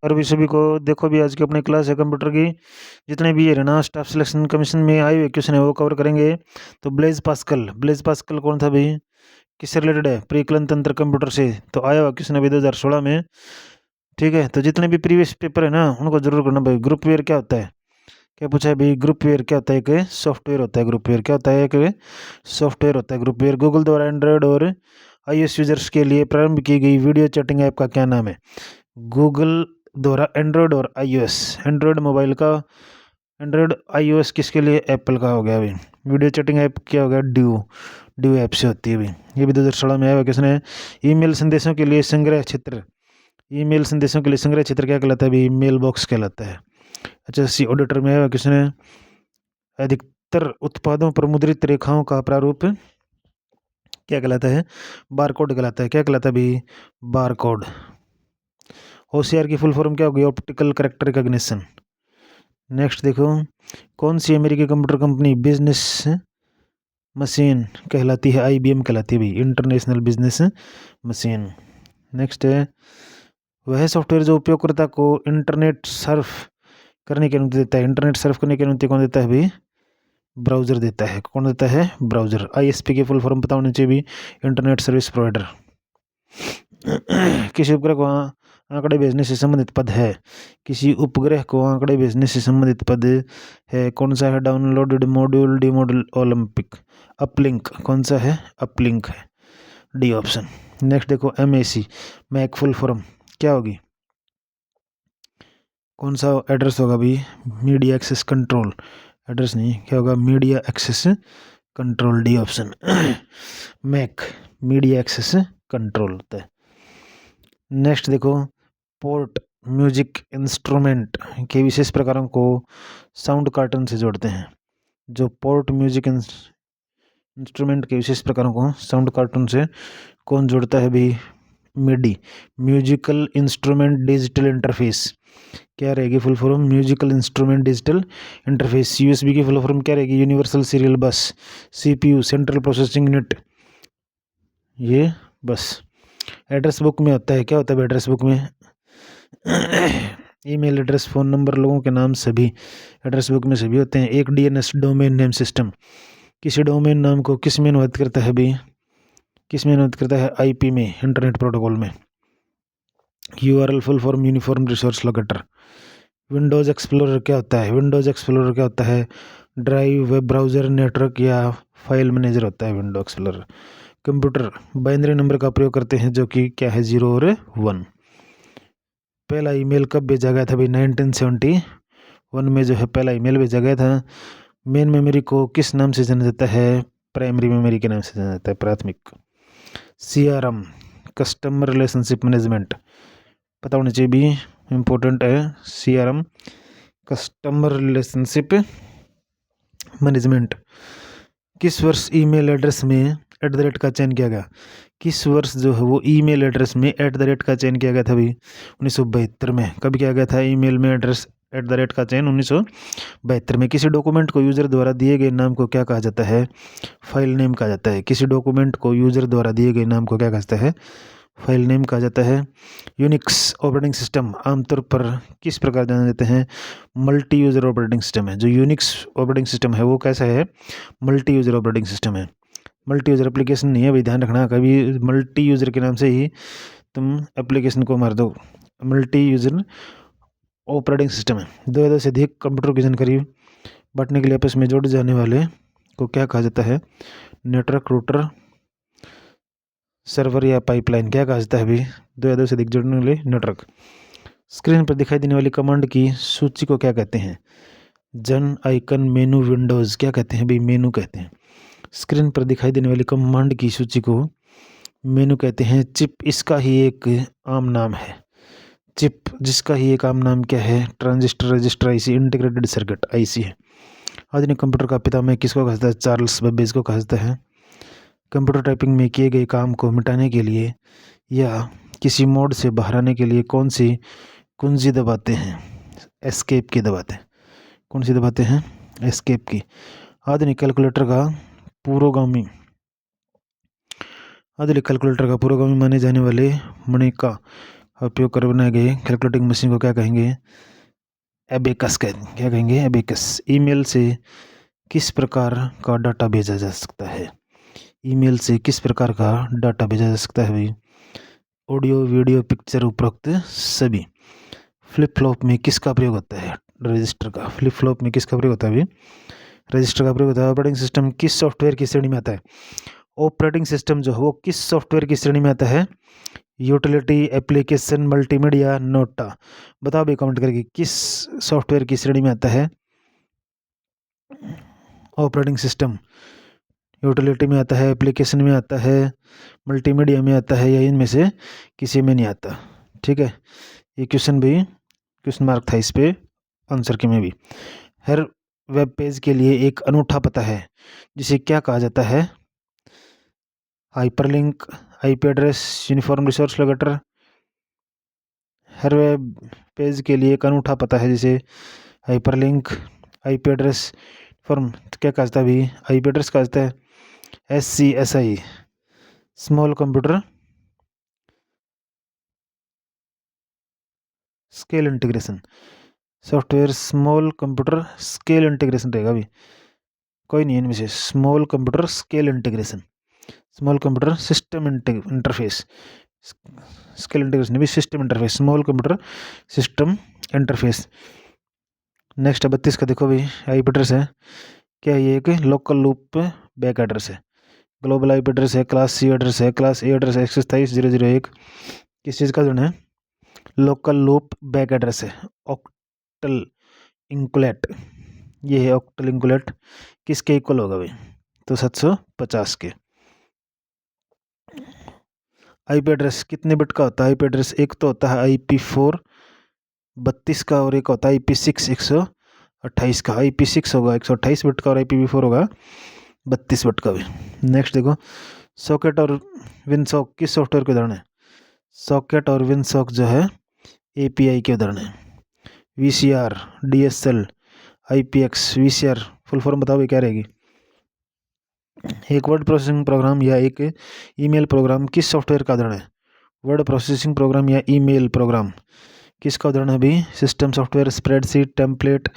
और भी सभी को देखो भी आज की अपनी क्लास है कंप्यूटर की। जितने भी ये ना स्टाफ सिलेक्शन कमीशन में आए हुए क्वेश्चन है वो कवर करेंगे। तो ब्लेज पास्कल कौन था भाई, किससे रिलेटेड है? परिकलन तंत्र कंप्यूटर से। तो आया हुआ क्वेश्चन अभी 2016 में। ठीक है, तो जितने भी प्रीवियस पेपर है ना उनको जरूर करना भाई। ग्रुपवेयर क्या होता है, क्या पूछा है भाई? ग्रुपवेयर क्या होता है? एक सॉफ्टवेयर होता है। ग्रुपवेयर क्या होता है? एक सॉफ्टवेयर होता है ग्रुपवेयर। गूगल द्वारा एंड्रॉयड और iOS यूजर्स के लिए प्रारंभ की गई वीडियो चैटिंग ऐप का क्या नाम है? गूगल द्वारा एंड्रॉयड और iOS, एंड्रॉयड मोबाइल का, एंड्रॉयड iOS किसके लिए? एप्पल का हो गया भाई। वीडियो चैटिंग ऐप क्या हो गया? ड्यू ऐप से होती है भाई। ये भी 2016 में आया हुआ किसने? ईमेल संदेशों के लिए संग्रह क्षेत्र, ईमेल संदेशों के लिए संग्रह क्षेत्र क्या कहलाता है भाई? मेल बॉक्स कहलाता है। अच्छा, सी ऑडिटर में आया हुआ किसने? अधिकतर उत्पादों पर मुद्रित रेखाओं का प्रारूप क्या कहलाता है? बारकोड कहलाता है। क्या कहलाता है भाई? बारकोड। होशियार की फुल फॉर्म क्या होगी? Optical character recognition. नेक्स्ट देखो, कौन सी अमेरिकी कंप्यूटर कंपनी बिजनेस मशीन कहलाती है? IBM कहलाती है भाई, इंटरनेशनल बिजनेस मशीन। नेक्स्ट है, वह सॉफ्टवेयर जो उपयोगकर्ता को इंटरनेट सर्फ करने की अनुमति देता है। इंटरनेट सर्फ करने की अनुमति कौन देता है भाई? ब्राउज़र देता है। कौन देता है? ब्राउज़र। ISP की फुल फॉर्म पता होनी चाहिए भी, इंटरनेट सर्विस प्रोवाइडर। किसी उपग्रह को आंकड़े भेजने से संबंधित पद है? किसी उपग्रह को आंकड़े भेजने से संबंधित पद है? कौन सा है? Downloaded module, D module, Olympic, uplink. कौन सा है? अपलिंक है, डी ऑप्शन। नेक्स्ट देखो, MAC मैक फुल फॉर्म क्या होगी? कौन सा एड्रेस होगा भाई? Media access control. एड्रेस नहीं, क्या होगा? Media access control, D option. MAC media access control होता है। नेक्स्ट देखो, पोर्ट म्यूजिक इंस्ट्रूमेंट के विशेष प्रकारों को साउंड कार्टन से जोड़ते हैं। जो पोर्ट म्यूजिक इंस्ट्रूमेंट के विशेष प्रकारों को साउंड कार्टून से कौन जोड़ता है भी? मिडी, म्यूजिकल इंस्ट्रूमेंट डिजिटल इंटरफेस। क्या रहेगी full form? Musical instrument digital interface. USB की फुल फॉर्म क्या रहेगी? यूनिवर्सल सीरियल बस। CPU सेंट्रल प्रोसेसिंग यूनिट, ये बस। एड्रेस बुक में होता है, क्या होता है एड्रेस बुक में? ईमेल एड्रेस, फ़ोन नंबर, लोगों के नाम सभी एड्रेस बुक में सभी होते हैं। एक DNS डोमेन नेम सिस्टम किसी डोमेन नाम को किस में अनुवाद करता है भाई? किस में अनुवाद करता है? IP में, इंटरनेट प्रोटोकॉल में। URL full form uniform resource locator. Windows explorer क्या होता है? विंडोज़ एक्सप्लोरर क्या होता है? ड्राइव, वेब ब्राउज़र, नेटवर्क या फाइल मैनेजर होता है window explorer. Computer binary number का प्रयोग करते हैं जो कि क्या है? 0 और 1। पहला ईमेल कब भेजा गया था भाई? 1971 में जो है पहला ईमेल भेजा गया था। मेन मेमोरी को किस नाम से जाना जाता है? प्राइमरी मेमोरी के नाम से जाना जाता है, प्राथमिक। CRM कस्टमर रिलेशनशिप मैनेजमेंट पता होनी चाहिए भी, इम्पोर्टेंट है। CRM customer relationship management. किस वर्ष ईमेल एड्रेस में @ का चयन किया गया? किस वर्ष जो है वो ईमेल एड्रेस में @ का चयन किया गया था भाई? 1972 में। कब किया गया था ईमेल में एड्रेस @ का चयन? 1972 में। किसी डॉक्यूमेंट को यूज़र द्वारा दिए गए नाम को क्या कहा जाता है? फाइल नेम कहा जाता है। किसी डॉक्यूमेंट को यूज़र द्वारा दिए गए नाम को क्या कहा जाता है? फाइल नेम कहा जाता है। यूनिक्स ऑपरेटिंग सिस्टम आमतौर पर किस प्रकार जाने जाते हैं? मल्टी यूज़र ऑपरेटिंग सिस्टम है। जो यूनिक्स ऑपरेटिंग सिस्टम है वो कैसा है? मल्टी यूज़र ऑपरेटिंग सिस्टम है। मल्टी यूज़र एप्लीकेशन नहीं है भाई, ध्यान रखना। कभी मल्टी यूज़र के नाम से ही तुम एप्लीकेशन को मार दो। मल्टी यूज़र ऑपरेटिंग सिस्टम है। दो या दो से अधिक कंप्यूटर की जानकारी बांटने के लिए आपस में जोड़े जाने वाले को क्या कहा जाता है? नेटवर्क, रूटर, सर्वर या पाइपलाइन क्या कहा जाता है भाई? दो या दो से अधिक जोड़ने वाले नेटवर्क। स्क्रीन पर दिखाई देने वाली कमांड की सूची को क्या कहते हैं? जन, आइकन, मेनू, विंडोज़ क्या कहते हैं भाई? मेनू कहते हैं। स्क्रीन पर दिखाई देने वाली कमांड की सूची को मेनू कहते हैं। चिप इसका ही एक आम नाम है। चिप जिसका ही एक आम नाम क्या है? Transistor, register, IC, integrated circuit, IC है। आधुनिक कंप्यूटर का पितामह किसको कहा जाता है? चार्ल्स बेबेज को कहा जाता है। कंप्यूटर टाइपिंग में किए गए काम को मिटाने के लिए या किसी मोड से बाहर आने के लिए कौन सी कुंजी दबाते हैं? एस्केप की दबाते हैं। कौन सी दबाते हैं? एस्केप की। आधुनिक कैलकुलेटर का पुरोगामी माने जाने वाले मणिका उपयोग कर बनाए गए कैलकुलेटिंग मशीन को क्या कहेंगे? एबेकस कहेंगे। क्या कहेंगे? एबेकस। ईमेल से किस प्रकार का डाटा भेजा जा सकता है? ईमेल से किस प्रकार का डाटा भेजा जा सकता है भाई? ऑडियो, वीडियो, पिक्चर, उपरोक्त सभी। फ्लिप फ्लॉप में किसका प्रयोग होता है? रजिस्टर का। फ्लिप फ्लॉप में किसका प्रयोग होता है भाई? रजिस्टर का प्रयोग होता है। ऑपरेटिंग सिस्टम किस सॉफ्टवेयर की श्रेणी में आता है? ऑपरेटिंग सिस्टम जो है वो किस सॉफ्टवेयर की श्रेणी में आता है? Utility, application, multimedia, NOTA. बताओ भाई कमेंट करके किस सॉफ्टवेयर की श्रेणी में आता है ऑपरेटिंग सिस्टम? यूटिलिटी में आता है, एप्लीकेशन में आता है, मल्टीमीडिया में आता है, या इनमें से किसी में नहीं आता? ठीक है, ये क्वेश्चन भी क्वेश्चन मार्क था इस पे आंसर के में भी। हर वेब पेज के लिए एक अनूठा पता है जिसे क्या कहा जाता है? Hyperlink, IP address, uniform resource locator. हर वेब पेज के लिए एक अनूठा पता है जिसे हाइपरलिंक, आईपी एड्रेस, फॉर्म क्या कहा जाता है भी? आईपी एड्रेस कहा जाता है। SCSI, small computer scale integration software, small computer scale integration रहेगा भी, कोई नहीं इनमें से। Small computer scale integration, small computer system interface, scale integration भी system interface, small computer system interface. Next 32 का देखो भाई, आईपी एड्रेस है क्या? ये एक लोकल लूप बैक एड्रेस है, ग्लोबल आईपी एड्रेस है, क्लास C एड्रेस है, क्लास A एड्रेस है 127.0.0.1। किस चीज़ का जो है? लोकल लूप बैक एड्रेस है। ऑक्टल इंकुलेट, ये है ऑक्टल इंकुलेट, किसके इक्वल होगा भाई? तो 750 के। आईपी एड्रेस कितने बिट का होता है? आईपी एड्रेस एक तो होता है IP4 32 का, और एक होता है IP6 128 का। IP6 होगा 128 बिट का और IPv4 होगा 32 बिट का भी। नेक्स्ट देखो, सॉकेट और विनसॉक किस सॉफ्टवेयर के उदाहरण है? सॉकेट और विनसॉक जो है API के उदाहरण है। VCR, DSL, IPX, VCR full form बताओ क्या रहेगी? एक वर्ड प्रोसेसिंग प्रोग्राम या एक ईमेल प्रोग्राम किस सॉफ्टवेयर का उदाहरण है? वर्ड प्रोसेसिंग प्रोग्राम या ईमेल प्रोग्राम किसका उदाहरण है अभी? System software, spreadsheet, template,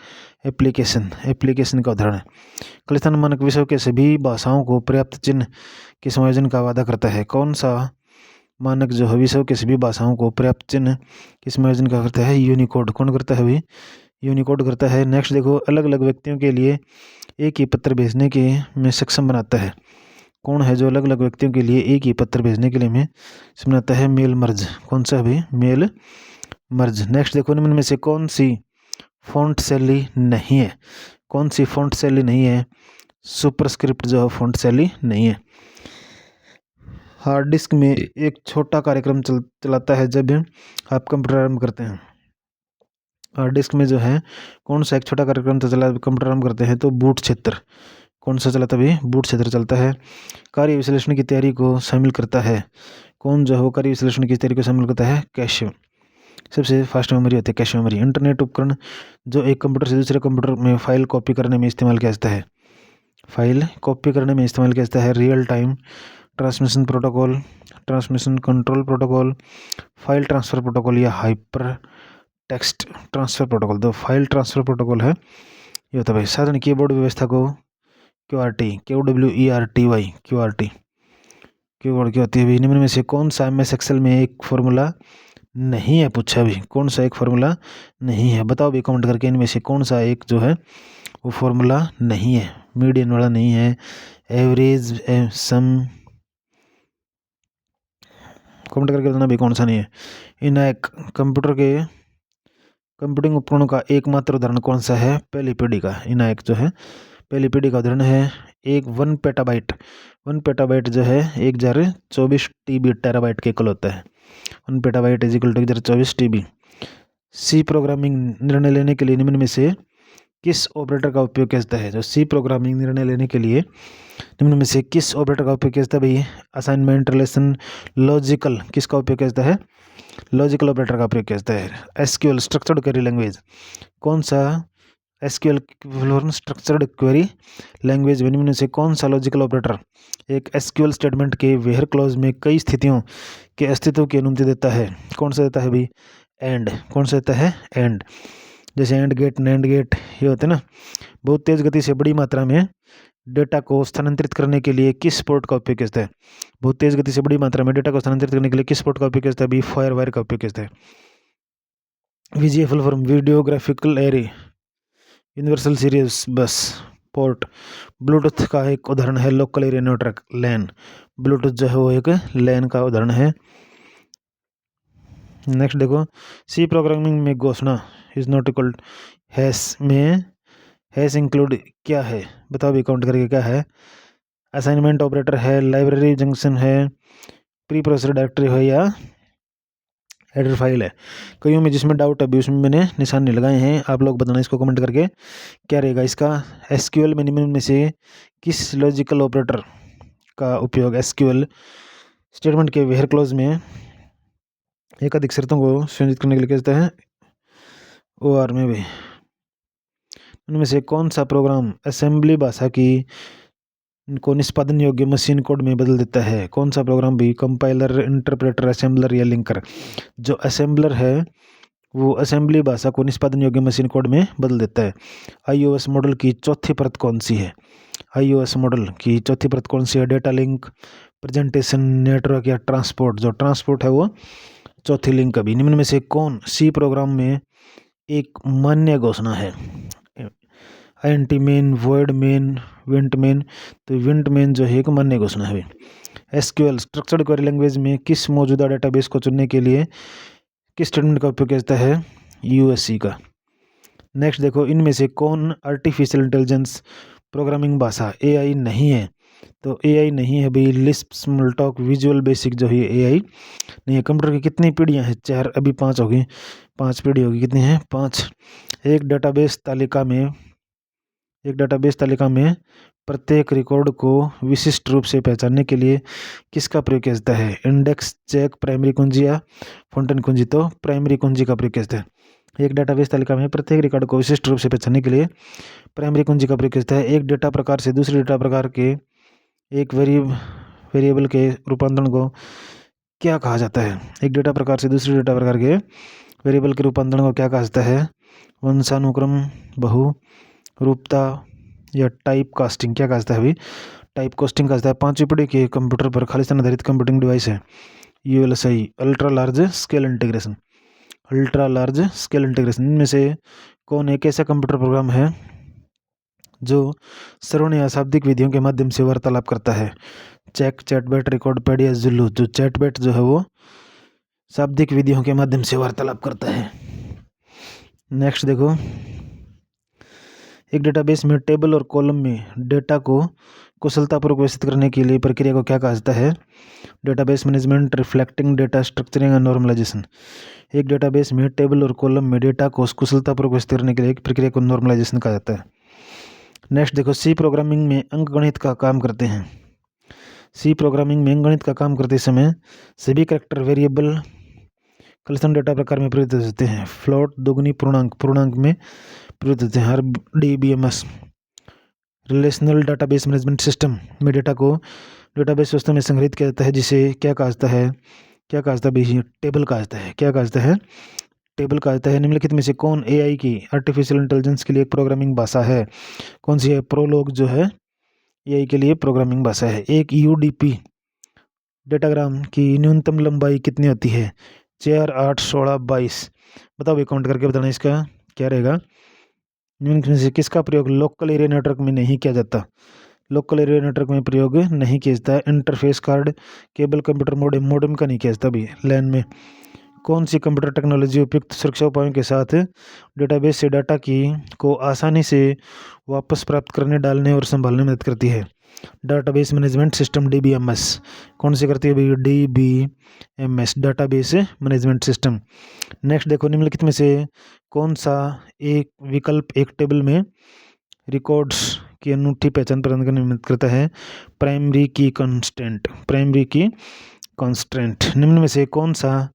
application का उदाहरण है। खालिस्तान मानक विश्व के सभी भाषाओं को पर्याप्त चिन्ह के समायोजन का वादा करता है। कौन सा मानक जो है विश्व के सभी भाषाओं को पर्याप्त चिन्ह के समायोजन का करता है? यूनिकोड। कौन करता है भाई? यूनिकोड करता है। नेक्स्ट देखो, अलग अलग व्यक्तियों के लिए एक ही पत्र भेजने के में सक्षम बनाता है। कौन है जो अलग अलग व्यक्तियों के लिए एक ही पत्र भेजने के लिए में बनाता है? Mail merge. कौन सा भी? Mail merge. नेक्स्ट देखो, निम्न में से कौन सी फॉन्ट शैली नहीं है? कौन सी फॉन्ट शैली नहीं है? सुपरस्क्रिप्ट जो है फॉन्ट शैली नहीं है। हार्ड डिस्क में एक छोटा कार्यक्रम चलाता है जब आप कंप्यूटर आरंभ करते हैं। हार्ड डिस्क में जो है कौन सा एक छोटा कार्यक्रम कंप्यूटर आरंभ करते हैं? तो बूट क्षेत्र। कौन सा चलाता है? बूट क्षेत्र चलता है। कार्य विश्लेषण की तैयारी को शामिल करता है। कौन जो है कार्य विश्लेषण की तैयारी को शामिल करता है? कैश। सबसे फास्ट मेमोरी होती है कैश मेमोरी। इंटरनेट उपकरण जो एक कंप्यूटर से दूसरे कंप्यूटर में फाइल कॉपी करने में इस्तेमाल किया जाता है। फाइल कॉपी करने में इस्तेमाल किया जाता है। Real time transmission protocol, transmission control protocol, file transfer protocol या हाइपर टेक्स्ट ट्रांसफर प्रोटोकॉल। तो फाइल ट्रांसफर प्रोटोकॉल है ये होता है भाई। साधारण कीबोर्ड व्यवस्था को QWERTY, QWERTY कीबोर्ड की होती है। निम्न में से कौन सा MS एक्सेल में एक फॉर्मूला नहीं है? पूछा भी कौन सा एक फॉर्मूला नहीं है? बताओ भी कमेंट करके इनमें से कौन सा एक जो है वो फॉर्मूला नहीं है? मीडियन वाला नहीं है, एवरेज, सम, कमेंट करके बताना भी कौन सा नहीं है। इन एक कंप्यूटर के कंप्यूटिंग उपकरणों का एकमात्र उदाहरण कौन सा है? पहली पीढ़ी का। इनायक जो है पहली पीढ़ी का उदाहरण है। एक 1 पेटाबाइट, 1 पेटाबाइट जो है 1024 TB टेराबाइट के इक्वल होता है। 1 petabyte is equal to 1024 TB। C programming निर्णय लेने के लिए निम्न में से किस ऑपरेटर का उपयोग किया जाता है? जो सी प्रोग्रामिंग निर्णय लेने के लिए निम्न में से किस ऑपरेटर का उपयोग किया जाता है भाई? असाइनमेंट, रिलेशन, लॉजिकल, किसका उपयोग किया जाता है? लॉजिकल ऑपरेटर का उपयोग किया जाता है। SQL, स्ट्रक्चर्ड क्वेरी लैंग्वेज, कौन सा एसक्यूएल स्ट्रक्चर्ड क्वेरी लैंग्वेज में निम्न से कौन सा लॉजिकल ऑपरेटर एक एसक्यूएल स्टेटमेंट के वेयर क्लॉज में कई स्थितियों के अस्तित्व की अनुमति देता है? कौन सा देता है भाई? एंड। कौन सा देता है? एंड। जैसे एंड गेट, नैंड गेट, ये होते हैं ना। बहुत तेज गति से बड़ी मात्रा में डेटा को स्थानांतरित करने के लिए किस पोर्ट का उपयोग किया जाता है? बहुत तेज गति से बड़ी मात्रा में डेटा को स्थानांतरित करने के लिए किस पोर्ट का उपयोग किया जाता है? फायर वायर का उपयोग किया जाता है। VGA full form video graphical array universal series bus port. Bluetooth का एक उदाहरण है लोकल एरिया नेटवर्क, लैन। ब्लूटूथ जो है वो एक लैन का उदाहरण है। नेक्स्ट देखो, सी प्रोग्रामिंग में घोषणा इज नॉट इक्वल हैश में हैश इंक्लूड क्या है? बताओ भी काउंट करके क्या है? असाइनमेंट ऑपरेटर है, लाइब्रेरी जंक्शन है, प्री प्रोसेसर डायरेक्टरी है, या हेडर फाइल है? कईयों में जिसमें डाउट है अभी उसमें मैंने निशान नहीं लगाए हैं, आप लोग बताना इसको कमेंट करके क्या रहेगा इसका। एसक्यूएल में निम्न में से किस लॉजिकल ऑपरेटर का उपयोग एसक्यूएल स्टेटमेंट के वेयर क्लॉज में एकाधिक शर्तों को सुनिश्चित करने के लिए किया जाता है? ओआर में भी। उनमें से कौन सा प्रोग्राम असेंबली भाषा की को निष्पादन योग्य मशीन कोड में बदल देता है? कौन सा प्रोग्राम भी? कंपाइलर, इंटरप्रेटर, असेंबलर या लिंकर? जो असेंबलर है वो असेंबली भाषा को निष्पादन योग्य मशीन कोड में बदल देता है। आईओएस मॉडल की चौथी परत कौन सी है? आईओएस मॉडल की चौथी परत कौन सी है? डेटा लिंक, प्रेजेंटेशन, नेटवर्क या ट्रांसपोर्ट? जो ट्रांसपोर्ट है वो चौथी लिंक। अभी निम्न में से कौन सी प्रोग्राम में एक मान्य घोषणा है? आईएनटी मेन, वॉइड मेन, विंट मेन। तो विंट मेन जो है एक मान्य घोषणा है। एसक्यूएल स्ट्रक्चर्ड क्वेरी लैंग्वेज में किस मौजूदा डेटाबेस को चुनने के लिए किस स्टेटमेंट का उपयोग किया जाता है? यूएससी का। नेक्स्ट देखो, इनमें से कौन आर्टिफिशियल इंटेलिजेंस प्रोग्रामिंग भाषा एआई नहीं है? तो एआई नहीं है भाई लिस्प, स्मॉलटॉक, विजुअल बेसिक जो है एआई नहीं है। कंप्यूटर की कितनी पीढ़ियां हैं? 4, अभी 5 होगी, 5 पीढ़ी होगी। कितनी है? 5। एक डेटाबेस तालिका में प्रत्येक रिकॉर्ड को विशिष्ट रूप से पहचानने के लिए किसका प्रयोग किया जाता है? इंडेक्स, चेक, प्राइमरी कुंजी या फाउंटेन कुंजी? तो प्राइमरी कुंजी का प्रयोग किया जाता है। एक डेटाबेस तालिका में प्रत्येक रिकॉर्ड को विशिष्ट रूप से पहचानने के लिए प्राइमरी कुंजी का प्रयोग किया जाता है। एक डेटा प्रकार से दूसरे डेटा प्रकार के एक वेरिएबल के रूपांतरण को क्या कहा जाता है? एक डेटा प्रकार से दूसरे डेटा प्रकार के वेरिएबल के रूपांतरण को क्या कहा जाता है? वंशानुक्रम, बहुरूपता या टाइप कास्टिंग? क्या कहा जाता है अभी? टाइप कास्टिंग कहा जाता है। 5वीं पीढ़ी के कंप्यूटर पर खालिस्तान आधारित कंप्यूटिंग डिवाइस है ULSI, ultra large scale integration. Ultra large scale integration. इनमें से कौन एक ऐसा कंप्यूटर प्रोग्राम है जो श्रवण या शाब्दिक विधियों के माध्यम से वार्तालाप करता है? चेक, चैटबैट, रिकॉर्ड पैड या जुल्लू? जो चैटबैट जो है वो शाब्दिक विधियों के माध्यम से वार्तालाप करता है। नेक्स्ट देखो, एक डेटाबेस में टेबल और कॉलम में डेटा को कुशलतापूर्वक व्यवस्थित करने के लिए प्रक्रिया को क्या कहा जाता है? Database management, reflecting, data structuring and normalisation. एक डेटाबेस में टेबल और कॉलम में डेटा को कुशलतापूर्वक व्यवस्थित करने के लिए एक प्रक्रिया को नॉर्मलाइजेशन कहा जाता है। नेक्स्ट देखो, सी प्रोग्रामिंग में अंकगणित का काम करते हैं। सी प्रोग्रामिंग में अंकगणित का काम करते समय सभी कैरेक्टर वेरिएबल खालिस्तान डेटा प्रकार में प्रयुक्त होते हैं। फ्लोट, दोगुनी, पूर्णांक में प्रयुक्त होते हैं। RDBMS relational database management system में डेटा को डेटाबेस सिस्टम में संग्रहित किया जाता है, जिसे क्या कहा जाता है? क्या कहा जाता है? टेबल कहा जाता है। क्या कहा जाता है? टेबल कहा जाता है। निम्नलिखित में से कौन एआई की आर्टिफिशियल इंटेलिजेंस के लिए एक प्रोग्रामिंग भाषा है? कौन सी है? प्रोलॉग जो है एआई के लिए प्रोग्रामिंग भाषा है। एक यूडीपी डेटाग्राम की न्यूनतम लंबाई कितनी होती है? 4, 8, 16, 22? बताओ भाई, काउंट करके बताना इसका क्या रहेगा। निम्नलिखित में से किसका प्रयोग लोकल एरिया नेटवर्क में नहीं किया जाता? लोकल एरिया नेटवर्क में प्रयोग नहीं किया जाता। Interface card, cable, computer modem का नहीं किया जाता भी। लैन में कौन सी कंप्यूटर टेक्नोलॉजी उपयुक्त सुरक्षा उपायों के साथ डेटाबेस से डाटा को आसानी से वापस प्राप्त करने, डालने और संभालने में मदद करती है? Database management system, DBMS. कौन सी करती है भाई? DBMS, database management system. Next देखो, निम्नलिखित में से कौन सा एक विकल्प एक टेबल में रिकॉर्ड्स की अनूठी पहचान प्रदान करने में मदद करता है? प्राइमरी की कंस्टेंट। प्राइमरी की कंस्टेंट। निम्न में से कौन सा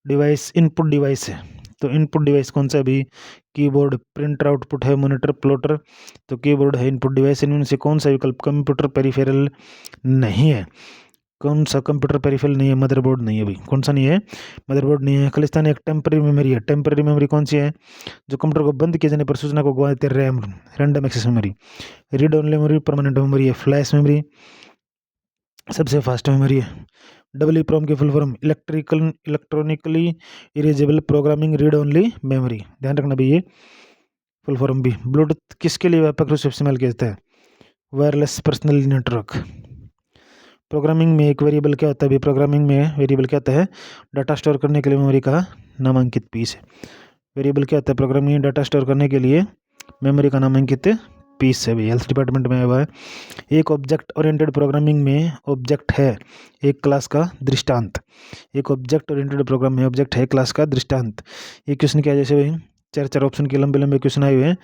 डिवाइस इनपुट डिवाइस है? तो इनपुट डिवाइस कौन सा है अभी? कीबोर्ड। प्रिंटर आउटपुट है मॉनिटर प्लॉटर, तो कीबोर्ड है इनपुट डिवाइस। इनमें से कौन सा विकल्प कंप्यूटर पेरिफेरल नहीं है? कौन सा कंप्यूटर पेरिफेरल नहीं है? मदरबोर्ड नहीं है अभी। कौन सा नहीं है? मदरबोर्ड नहीं है। खालिस्तान एक टेम्पररी मेमोरी है। टेम्पररी मेमोरी कौन सी है? जो कंप्यूटर को बंद किए जाने पर सूचना को गवा देते हैं, RAM, random access memory. Read only memory permanent memory है। फ्लैश मेमोरी सबसे फास्ट मेमोरी है। डब्ल्यू प्रोम की full form electronically erasable programming read only memory. ध्यान रखना भी ये फुल फॉर्म भी। ब्लूटूथ किसके लिए व्यापक रूप से इस्तेमाल किया जाता है? Wireless personal network. प्रोग्रामिंग में एक वेरिएबल क्या होता है अभी? प्रोग्रामिंग में वेरिएबल क्या होता है? डाटा स्टोर करने के लिए मेमोरी का नामांकित पीस है। वेरिएबल क्या होता है? प्रोग्रामिंग में डाटा स्टोर करने के लिए मेमोरी का नामांकित पीस है भी। हेल्थ डिपार्टमेंट में आया हुआ है। एक ऑब्जेक्ट ओरिएंटेड प्रोग्रामिंग में ऑब्जेक्ट है एक क्लास का दृष्टांत। एक ऑब्जेक्ट ओरिएंटेड प्रोग्राम में ऑब्जेक्ट है क्लास का दृष्टांत। ये क्वेश्चन क्या है? जैसे भाई चार चार ऑप्शन के लंबे लंबे क्वेश्चन आए हुए हैं,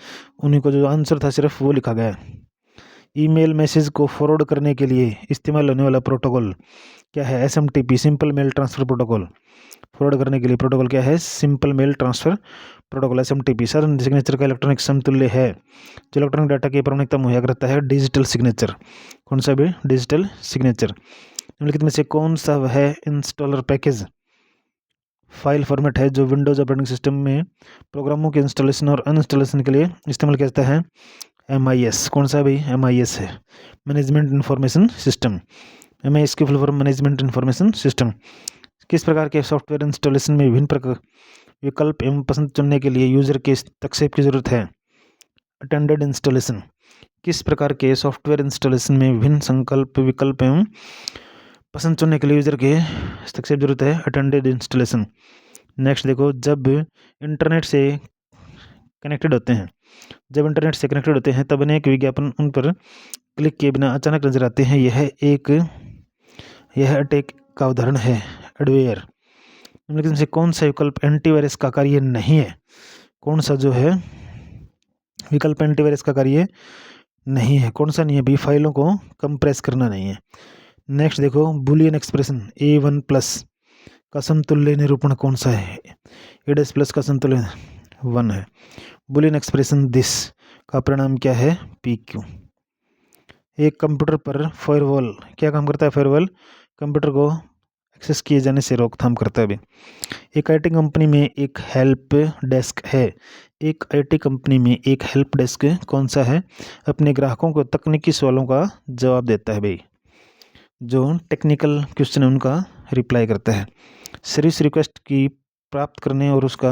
उन्हीं को जो आंसर था सिर्फ वो लिखा गया है। ईमेल मैसेज को फॉरवर्ड करने के लिए इस्तेमाल होने वाला प्रोटोकॉल क्या है? SMTP, simple mail transfer protocol. Forward करने के लिए प्रोटोकॉल क्या है? Simple mail transfer protocol, SMTP। Sir signature का इलेक्ट्रॉनिक समतुल्य है जो इलेक्ट्रॉनिक डाटा की प्रामाणिकता मुहैया करता है? Digital signature. कौन सा भी? Digital signature. निम्नलिखित में से कौन सा है इंस्टॉलर पैकेज? फाइल फॉर्मेट है जो विंडोज ऑपरेटिंग सिस्टम में प्रोग्रामों के इंस्टॉलेशन और अनइंस्टॉलेशन के लिए इस्तेमाल किया जाता है? MIS। कौन सा भाई? MIS है मैनेजमेंट इंफॉर्मेशन सिस्टम। MIS की full form management information system. किस प्रकार के सॉफ्टवेयर इंस्टॉलेशन में विभिन्न प्रकार विकल्प एवं पसंद चुनने के लिए यूजर के हस्तक्षेप की जरूरत है? Attended installation. किस प्रकार के सॉफ्टवेयर इंस्टॉलेशन में विभिन्न संकल्प विकल्प एवं पसंद चुनने के लिए यूजर के हस्तक्षेप जरूरत है? Attended installation. नेक्स्ट देखो, जब इंटरनेट से कनेक्टेड होते हैं तब अनेक विज्ञापन उन पर क्लिक किए बिना अचानक नजर आते हैं। यह अटैक का उदाहरण है। एडवेयर। निम्नलिखित से कौन सा विकल्प एंटीवायरस का कार्य नहीं है? कौन सा जो है विकल्प एंटीवायरस का कार्य नहीं है? कौन सा नहीं है भी? फाइलों को कंप्रेस करना नहीं है। नेक्स्ट देखो, बुलियन एक्सप्रेशन A1+ का समतुल्य निरूपण कौन सा है? A+ का समतुल्य 1 है। बुलियन एक्सप्रेशन दिस का परिणाम क्या है? PQ। एक कंप्यूटर पर फायरवॉल क्या काम करता है? फायरवॉल कंप्यूटर को एक्सेस किए जाने से रोकथाम करता है भी। एक IT कंपनी में एक हेल्प डेस्क है। एक IT कंपनी में एक हेल्प डेस्क कौन सा है? अपने ग्राहकों को तकनीकी सवालों का जवाब देता है भाई। जो टेक्निकल क्वेश्चन है उनका रिप्लाई करता है। सर्विस रिक्वेस्ट की प्राप्त करने और उसका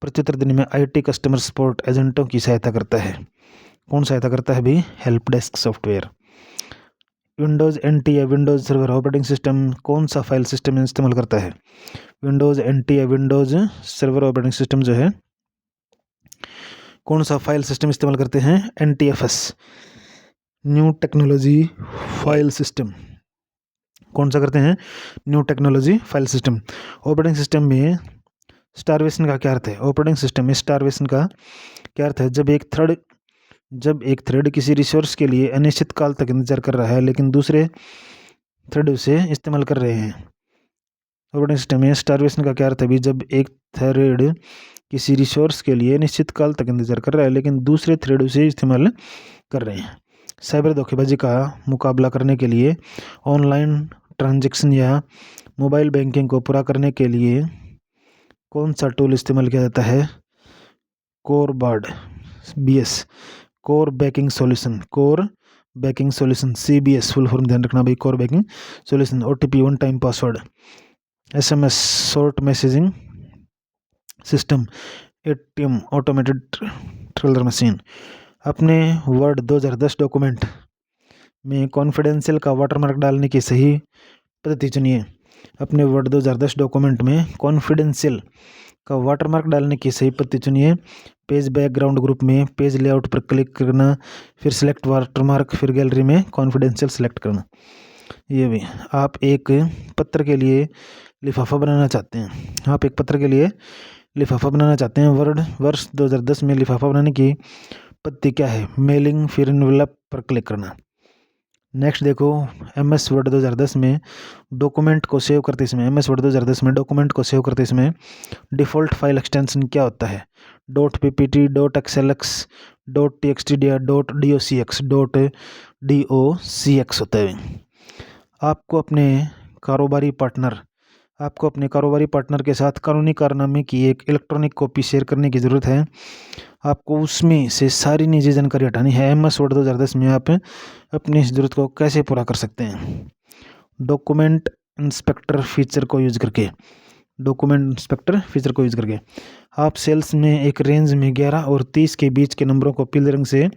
प्रत्युत्तर देने में IT कस्टमर सपोर्ट एजेंटों की सहायता करता है। कौन सहायता करता है भी? Help desk software. Windows NT या विंडोज़ सर्वर ऑपरेटिंग सिस्टम कौन सा फाइल सिस्टम इस्तेमाल करता है? विंडोज़ NT या विंडोज़ सर्वर ऑपरेटिंग सिस्टम जो है कौन सा फाइल सिस्टम इस्तेमाल करते हैं? NTFS, new technology file system. कौन सा करते हैं? New technology file system. Operating system में स्टारवेशन का क्या अर्थ है? ऑपरेटिंग सिस्टम में स्टारवेशन का क्या अर्थ है? जब एक थ्रेड किसी रिसोर्स के लिए अनिश्चित काल तक इंतजार कर रहा है लेकिन दूसरे थ्रेड उसे इस्तेमाल कर रहे हैं। ऑपरेटिंग सिस्टम में स्टारवेशन का क्या अर्थ है भी? जब एक थ्रेड किसी रिसोर्स के लिए निश्चित काल तक इंतजार कर रहा है लेकिन दूसरे थ्रेड उसे इस्तेमाल कर रहे हैं। साइबर धोखेबाजी का मुकाबला करने के लिए ऑनलाइन ट्रांजैक्शन या मोबाइल बैंकिंग को पूरा करने के लिए कौन सा टूल इस्तेमाल किया जाता है? कोरबार्ड BS, core banking solution CBS full form ध्यान रखना भाई। Core banking solution. OTP one time password. SMS short messaging system. ATM automated teller machine. अपने वर्ड 2010 डॉक्यूमेंट में कॉन्फिडेंशियल का वाटरमार्क डालने की सही पद्धति चुनिए। अपने वर्ड 2010 डॉक्यूमेंट में कॉन्फिडेंशियल का वाटरमार्क डालने की सही पद्धति चुनिए। पेज बैकग्राउंड ग्रुप में पेज लेआउट पर क्लिक करना, फिर सिलेक्ट वाटरमार्क, फिर गैलरी में कॉन्फिडेंशियल सेलेक्ट करना। ये भी आप एक पत्र के लिए लिफाफा बनाना चाहते हैं। वर्ष 2010 में लिफाफा बनाने की पद्धति क्या है? मेलिंग, फिर एनवेलप पर क्लिक करना। नेक्स्ट देखो, MS वर्ड 2010 में डॉक्यूमेंट को सेव करते समय, MS वर्ड 2010 में डॉक्यूमेंट को सेव करते समय डिफ़ॉल्ट फाइल एक्सटेंशन क्या होता है? .ppt, .xlx, .txt या .docx, .docx होता है। आपको अपने कारोबारी पार्टनर के साथ कानूनी कारनामे की एक इलेक्ट्रॉनिक कॉपी शेयर करने की ज़रूरत है। आपको उसमें से सारी निजी जानकारी हटानी है। MS वर्ड 2010 में आप अपनी इस ज़रूरत को कैसे पूरा कर सकते हैं? डॉक्यूमेंट इंस्पेक्टर फीचर को यूज़ करके आप सेल्स में एक रेंज में 11 और 30 के बीच के नंबरों को पीले रंग से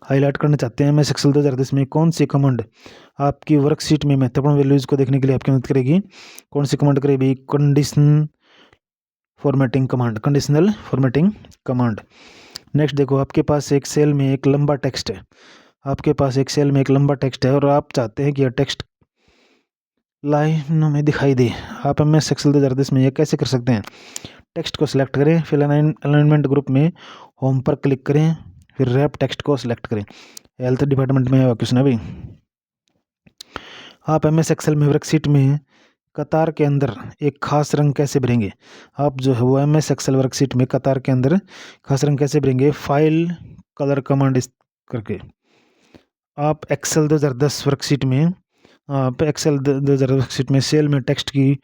हाईलाइट करना चाहते हैं। MS एक्सेल 2010 में कौन सी कमांड आपकी वर्कशीट में महत्वपूर्ण वैल्यूज़ को देखने के लिए आपकी मदद करेगी? कौन सी कमांड करेगी? Conditional formatting command. नेक्स्ट देखो, आपके पास एक सेल में एक लंबा टेक्स्ट है और आप चाहते हैं कि यह टेक्स्ट लाइनों में दिखाई दे। आप MS एक्सेल 2010 में यह कैसे कर सकते हैं? टेक्स्ट को सिलेक्ट करें, फिर अलाइनमेंट ग्रुप में होम पर क्लिक करें, फिर रैप टेक्स्ट को सिलेक्ट करें। हेल्थ डिपार्टमेंट में क्वेश्चन है भाई। आप MS एक्सेल में वर्कशीट में कतार के अंदर एक खास रंग कैसे भरेंगे? आप जो है वो MS एक्सेल वर्कशीट में कतार के अंदर खास रंग कैसे भरेंगे? फाइल कलर कमांड करके। आप एक्सेल 2010 वर्कशीट में सेल में टेक्स्ट की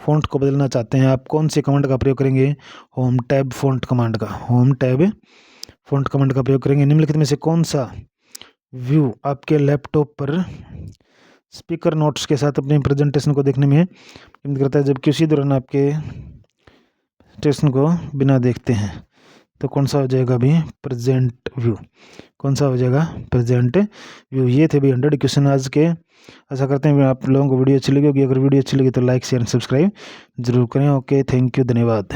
फ़ॉन्ट को बदलना चाहते हैं। आप कौन सी कमांड का प्रयोग करेंगे? होम टैब फ़ॉन्ट कमांड का प्रयोग करेंगे। निम्नलिखित में से कौन सा व्यू आपके लैपटॉप पर स्पीकर नोट्स के साथ अपने प्रेजेंटेशन को देखने में मदद करता है, जबकि उसी दौरान आपके प्रेजेंटेशन को बिना देखते हैं? तो कौन सा हो जाएगा भी? Present view. ये थे भी 100 क्वेश्चन आज के। आशा करते हैं आप लोगों को वीडियो अच्छी लगी होगी। अगर वीडियो अच्छी लगी तो लाइक शेयर सब्सक्राइब जरूर करें। ओके, थैंक यू, धन्यवाद।